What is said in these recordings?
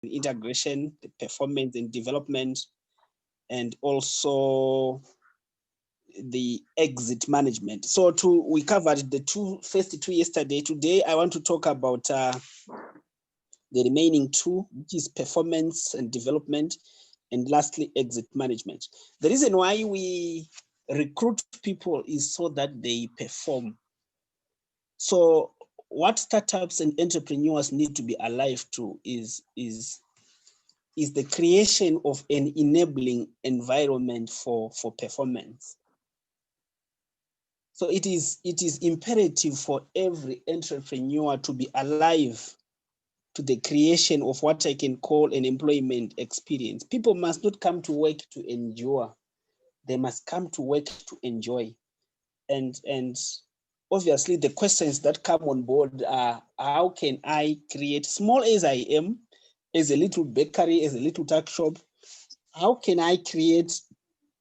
integration, the performance and development, and also the exit management. So we covered the first two yesterday. Today, I want to talk about the remaining two, which is performance and development, and lastly, exit management. The reason why we recruit people is so that they perform. So what startups and entrepreneurs need to be alive to is the creation of an enabling environment for performance. So it is imperative for every entrepreneur to be alive to the creation of what I can call an employment experience. People must not come to work to endure. They must come to work to enjoy. And obviously the questions that come on board are, how can I create, small as I am, as a little bakery, as a little tuck shop, how can I create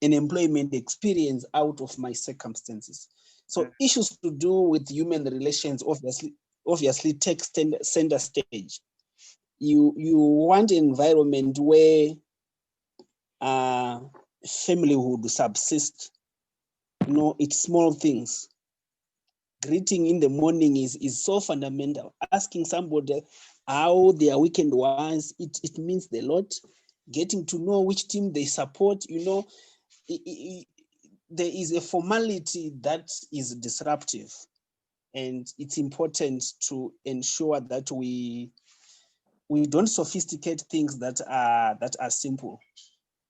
an employment experience out of my circumstances? So issues to do with human relations obviously take center stage. You want an environment where familyhood subsist. You know, it's small things. Greeting in the morning is so fundamental. Asking somebody how their weekend was, it means a lot. Getting to know which team they support, you know, there is a formality that is disruptive, and it's important to ensure that we don't sophisticate things that are simple,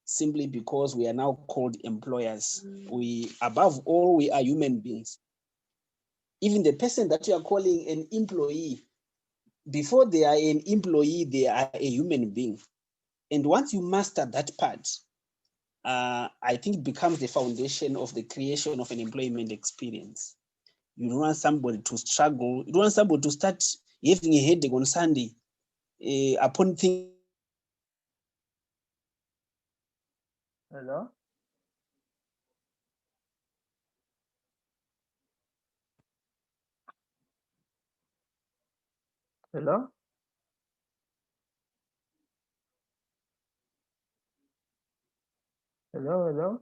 simply because we are now called employers. We, above all, we are human beings. Even the person that you are calling an employee, before they are an employee, they are a human being. And once you master that part, I think it becomes the foundation of the creation of an employment experience. You don't want somebody to struggle. You don't want somebody to start having a headache on Sunday upon thinking. Hello? Hello? Hello, hello?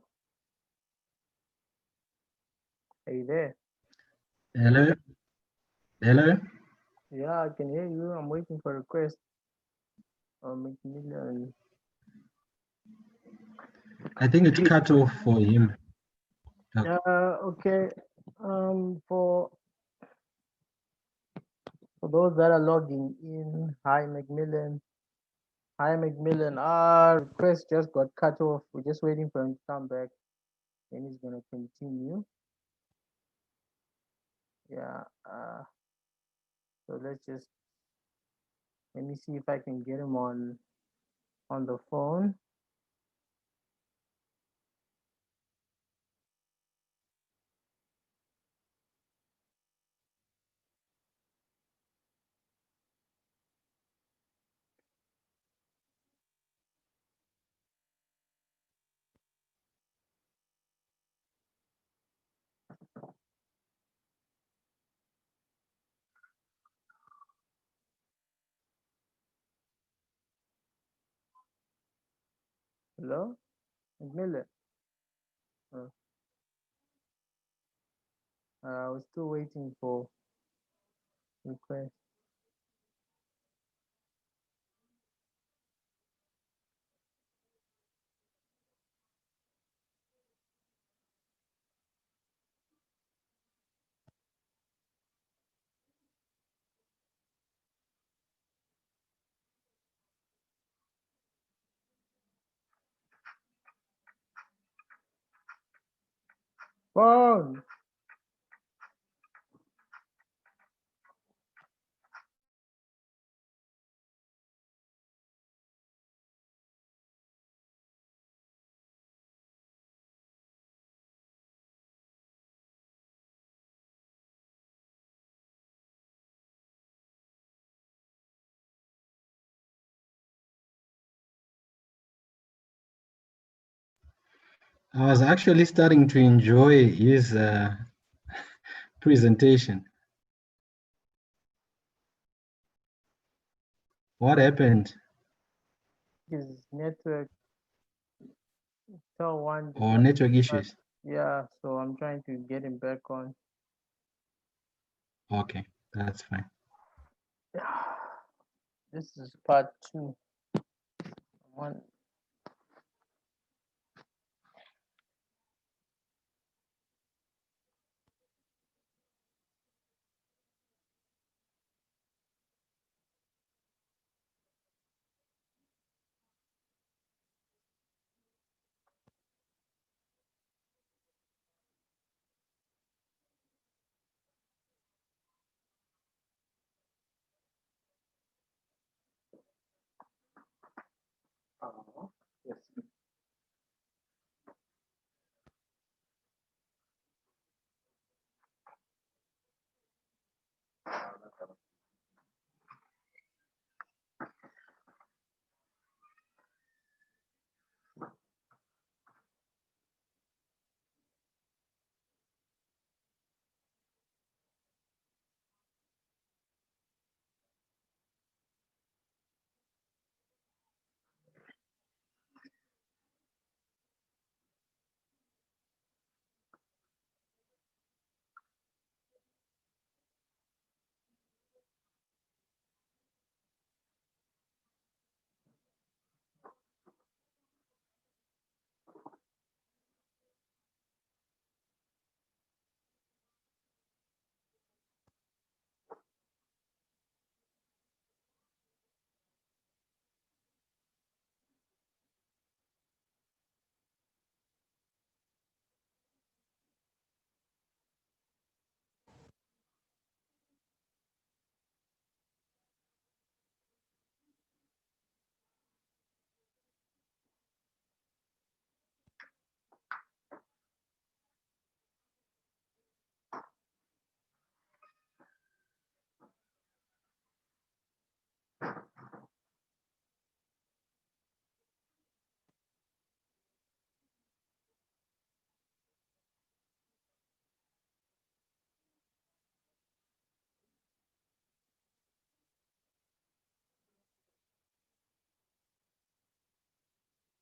Are you there? Hello? Hello? Yeah, I can hear you. I'm waiting for a request. Macmillan. I think it's cut off for him. Yeah, okay. For those that are logging in, hi Macmillan. Hi Macmillan. Our request just got cut off. We're just waiting for him to come back. Then he's gonna continue. Yeah. So let me see if I can get him on the phone. Hello, Macmillan. Uh, I was still waiting for request. Phone. I was actually starting to enjoy his presentation. What happened? his network. Tell one. or network issues? Yeah, so I'm trying to get him back on. Okay, that's fine. This is part 2. One. Yes.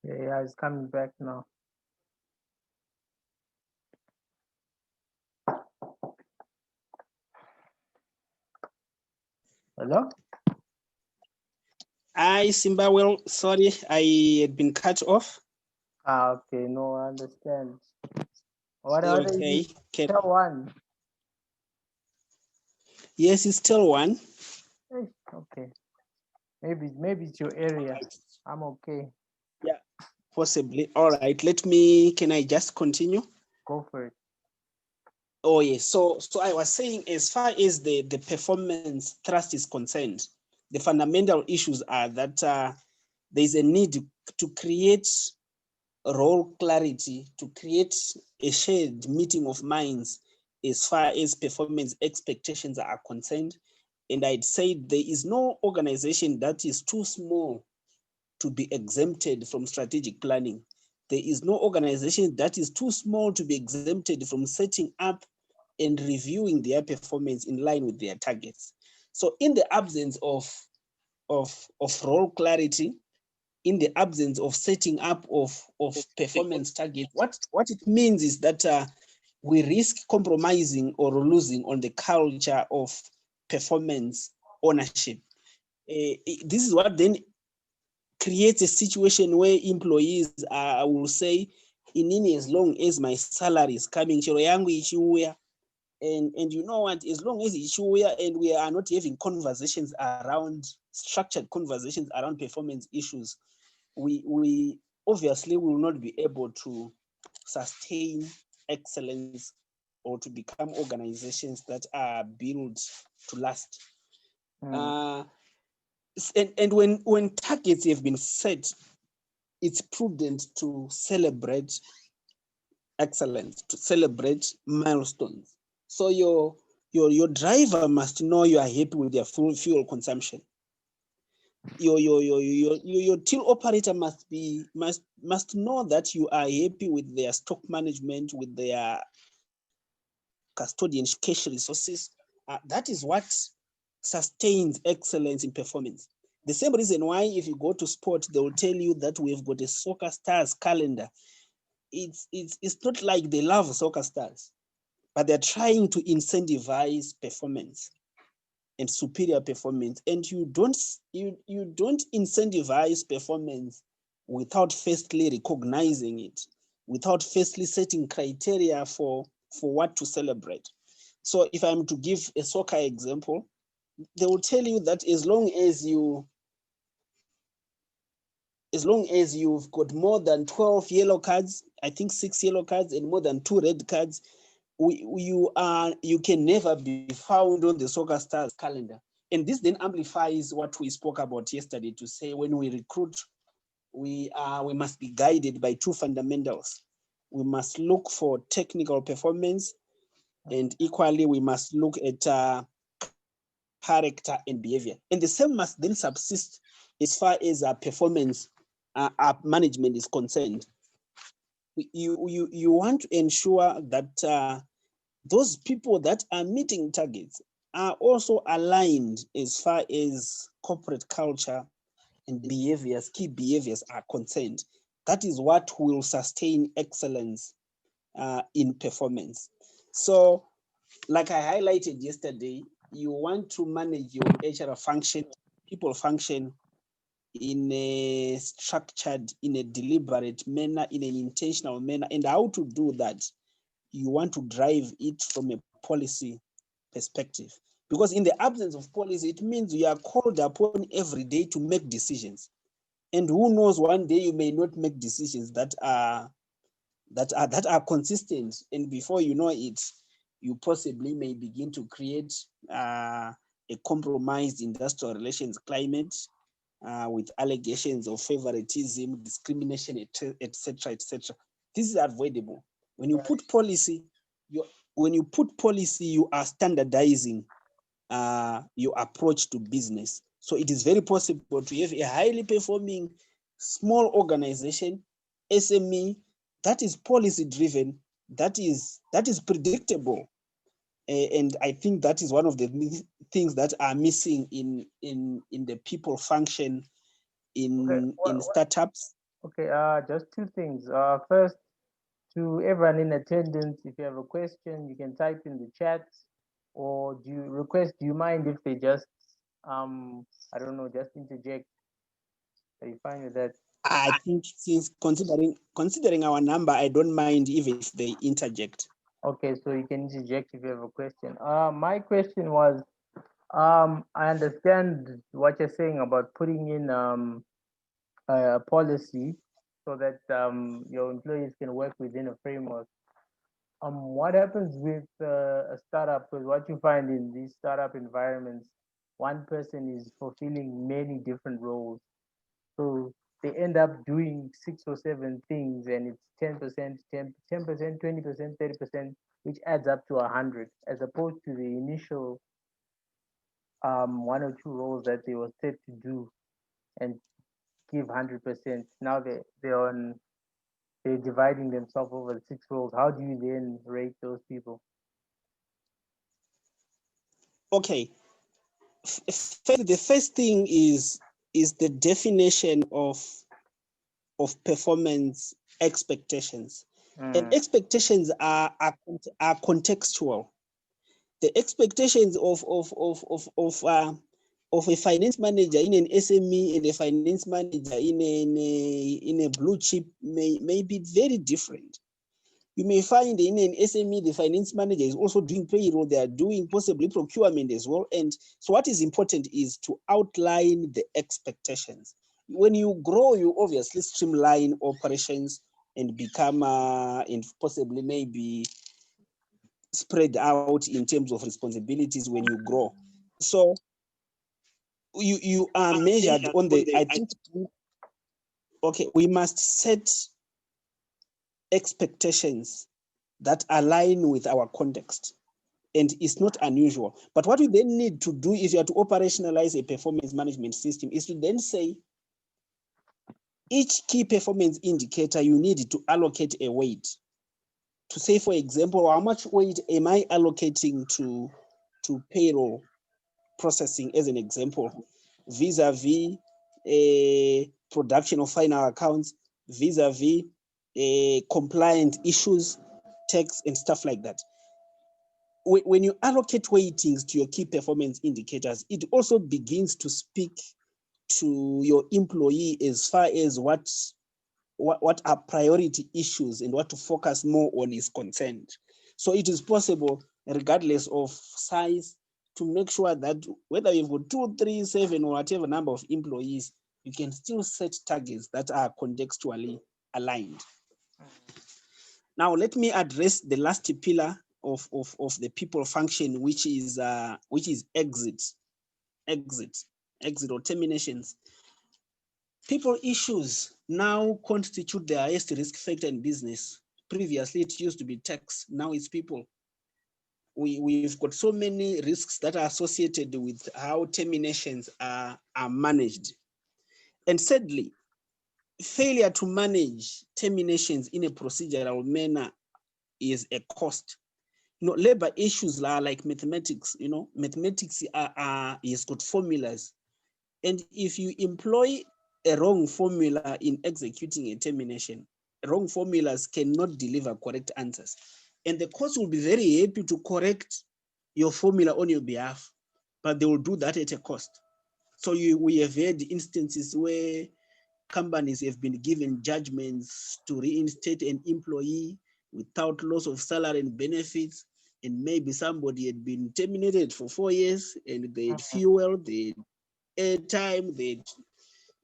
Yeah, it's coming back now. Hello? Hi, Simba. Well, sorry, I had been cut off. Okay, no, I understand. What is Okay. it? Tell one. Yes, it's still one. Okay. Maybe it's your area. I'm okay. Yeah, possibly. All right. Can I just continue? Go for it. Oh, yes. So I was saying, as far as the performance trust is concerned, the fundamental issues are that there's a need to create role clarity, to create a shared meeting of minds as far as performance expectations are concerned. And I'd say there is no organization that is too small to be exempted from strategic planning. There is no organization that is too small to be exempted from setting up and reviewing their performance in line with their targets. So in the absence of role clarity, in the absence of setting up of performance targets, what it means is that we risk compromising or losing on the culture of performance ownership. This is what then creates a situation where employees will say, inini, as long as my salary is coming, chero yangu ichiuya. And you know what, as long as ichiuya and we are not having conversations around, structured conversations around performance issues, we obviously will not be able to sustain excellence or to become organizations that are built to last. And when targets have been set, it's prudent to celebrate excellence, to celebrate milestones. So your driver must know you are happy with their fuel consumption. Your till operator must know that you are happy with their stock management, with their custodian cash resources. That is what sustains excellence in performance. The same reason why if you go to sport, they will tell you that we've got a soccer stars calendar. It's not like they love soccer stars, but they're trying to incentivize performance and superior performance. And you don't incentivize performance without firstly recognizing it, without firstly setting criteria for what to celebrate. So if I'm to give a soccer example, they will tell you that as long as you've got more than 12 yellow cards, I think 6 yellow cards and more than 2 red cards, you can never be found on the soccer stars calendar. And this then amplifies what we spoke about yesterday, to say when we recruit, we must be guided by 2 fundamentals. We must look for technical performance, and equally we must look at character and behavior. And the same must then subsist as far as performance management is concerned. You want to ensure that those people that are meeting targets are also aligned as far as corporate culture and behaviors, key behaviors are concerned. That is what will sustain excellence in performance. So, like I highlighted yesterday, you want to manage your HR function, people function in a structured, in a deliberate manner, in an intentional manner. And how to do that? You want to drive it from a policy perspective. Because in the absence of policy, it means you are called upon every day to make decisions. And who knows, one day you may not make decisions that are consistent. And before you know it, you possibly may begin to create a compromised industrial relations climate with allegations of favoritism, discrimination, etc., etc. This is avoidable. When you put policy, you are standardizing your approach to business. So it is very possible to have a highly performing small organization, SME, that is policy driven, that is predictable. And I think that is one of the things that are missing in the people function in startups. Okay, just 2 things. First, to everyone in attendance, if you have a question, you can type in the chat, or do you mind if they just, I don't know, just interject? Are you fine with that? I think, since considering our number, I don't mind even if they interject. Okay, so you can interject if you have a question. My question was, I understand what you're saying about putting in a policy so that your employees can work within a framework. What happens with a startup? Because what you find in these startup environments, one person is fulfilling many different roles. So they end up doing 6 or 7 things, and it's 10%, 10%, 20%, 30%, which adds up to 100, as opposed to the initial 1 or 2 roles that they were set to do and give 100%. Now they're dividing themselves over the 6 roles. How do you then rate those people? Okay, the first thing is the definition of performance expectations. And expectations are contextual. The expectations of a finance manager in an SME and a finance manager in a blue chip may be very different. You may find in an SME, the finance manager is also doing payroll, they are doing possibly procurement as well. And so what is important is to outline the expectations. When you grow, you obviously streamline operations and become, and possibly maybe spread out in terms of responsibilities when you grow. So you are measured on the, I think, okay, we must set expectations that align with our context. And it's not unusual. But what we then need to do if you are to operationalize a performance management system is to then say, each key performance indicator, you need to allocate a weight. To say, for example, how much weight am I allocating to payroll processing, as an example? vis-a-vis production of final accounts, vis-a-vis compliant issues, tax and stuff like that. When you allocate weightings to your key performance indicators, it also begins to speak to your employee as far as what are priority issues and what to focus more on is concerned. So it is possible, regardless of size, to make sure that whether you've got 2, 3, 7, or whatever number of employees, you can still set targets that are contextually aligned. Now, let me address the last pillar of the people function, which is exit or terminations. People issues now constitute the highest risk factor in business. Previously, it used to be tax. Now it's people. We've got so many risks that are associated with how terminations are managed. And sadly, failure to manage terminations in a procedural manner is a cost. Labor issues are like mathematics. Mathematics has got formulas. And if you employ a wrong formula in executing a termination, wrong formulas cannot deliver correct answers. And the court will be very happy to correct your formula on your behalf, but they will do that at a cost. So we have had instances where companies have been given judgments to reinstate an employee without loss of salary and benefits, and maybe somebody had been terminated for 4 years and they had fuel, they had airtime, they had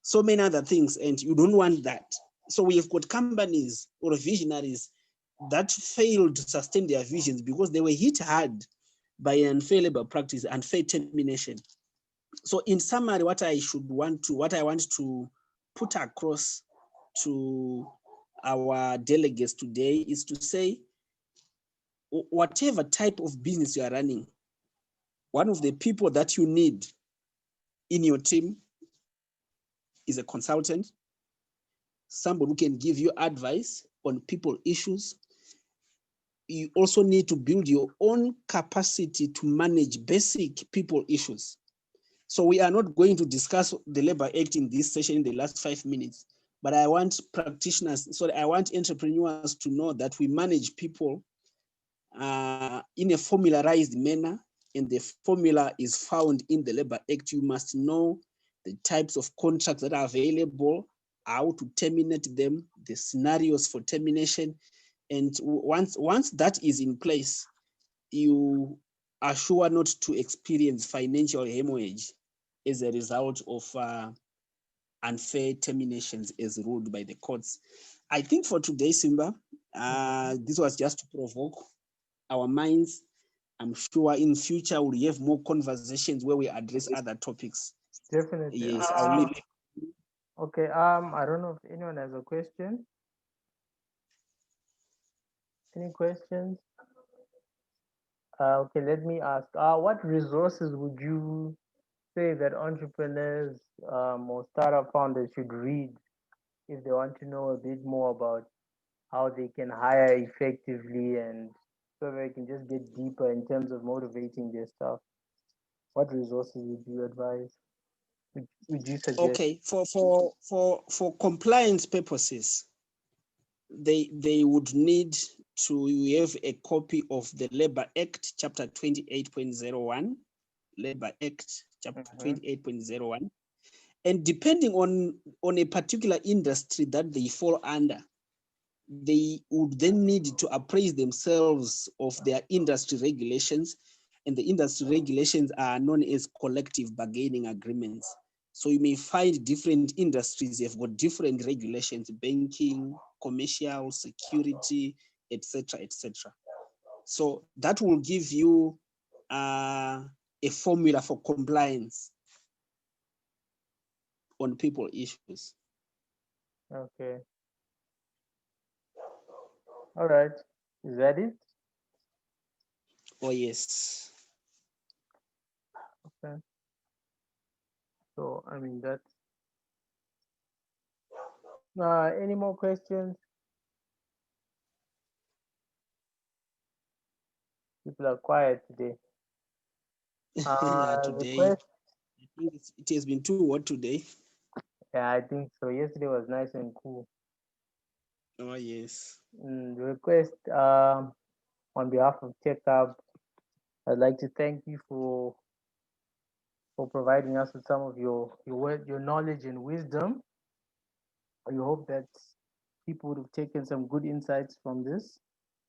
so many other things, and you don't want that. So we have got companies or visionaries that failed to sustain their visions because they were hit hard by unfair labor practice, unfair termination. So in summary, what I want to put across to our delegates today is to say, whatever type of business you are running, one of the people that you need in your team is a consultant, somebody who can give you advice on people issues. You also need to build your own capacity to manage basic people issues. So we are not going to discuss the Labor Act in this session in the last 5 minutes, but I want I want entrepreneurs to know that we manage people in a formularized manner, and the formula is found in the Labor Act. You must know the types of contracts that are available, how to terminate them, the scenarios for termination. And once that is in place, you are sure not to experience financial hemorrhage as a result of unfair terminations as ruled by the courts. I think for today, Simba, this was just to provoke our minds. I'm sure in future we'll have more conversations where we address other topics. Definitely. Yes, I'll leave. Okay. I don't know if anyone has a question. Any questions? Okay, let me ask. What resources would you say that entrepreneurs or startup founders should read if they want to know a bit more about how they can hire effectively, and so they can just get deeper in terms of motivating their staff? What resources would you advise? Would you suggest? Okay, for compliance purposes, they would need to have a copy of the Labor Act, Chapter 28.01, Labor Act, Chapter 28.01. And depending on a particular industry that they fall under, they would then need to appraise themselves of their industry regulations. And the industry regulations are known as collective bargaining agreements. So you may find different industries have got different regulations: banking, commercial, security, etc., etc. So that will give you a formula for compliance on people issues. Okay. All right. Is that it? Oh, yes. Okay. So, I mean, that's. Any more questions? People are quiet today. Yeah, The today. question. think it has been too hot today. Yeah, I think so. Yesterday was nice and cool. Oh yes. Request on behalf of Tech Hub, I'd like to thank you for providing us with some of your knowledge and wisdom. We hope that people would have taken some good insights from this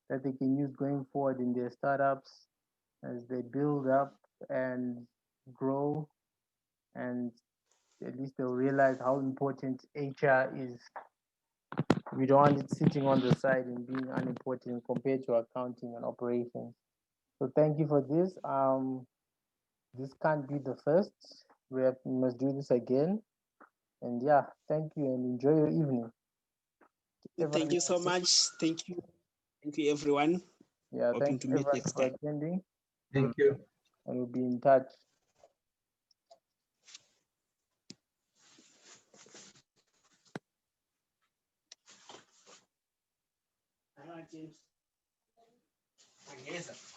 that they can use going forward in their startups as they build up and grow, and at least they'll realize how important HR is. We don't want it sitting on the side and being unimportant compared to accounting and operations. So thank you for this. This can't be the first. We must do this again. And yeah, thank you and enjoy your evening. Thank you so much. Thank you. Thank you, everyone. Yeah, Hoping thanks to meet everyone next for time. attending, Thank you. and we'll be in touch. James.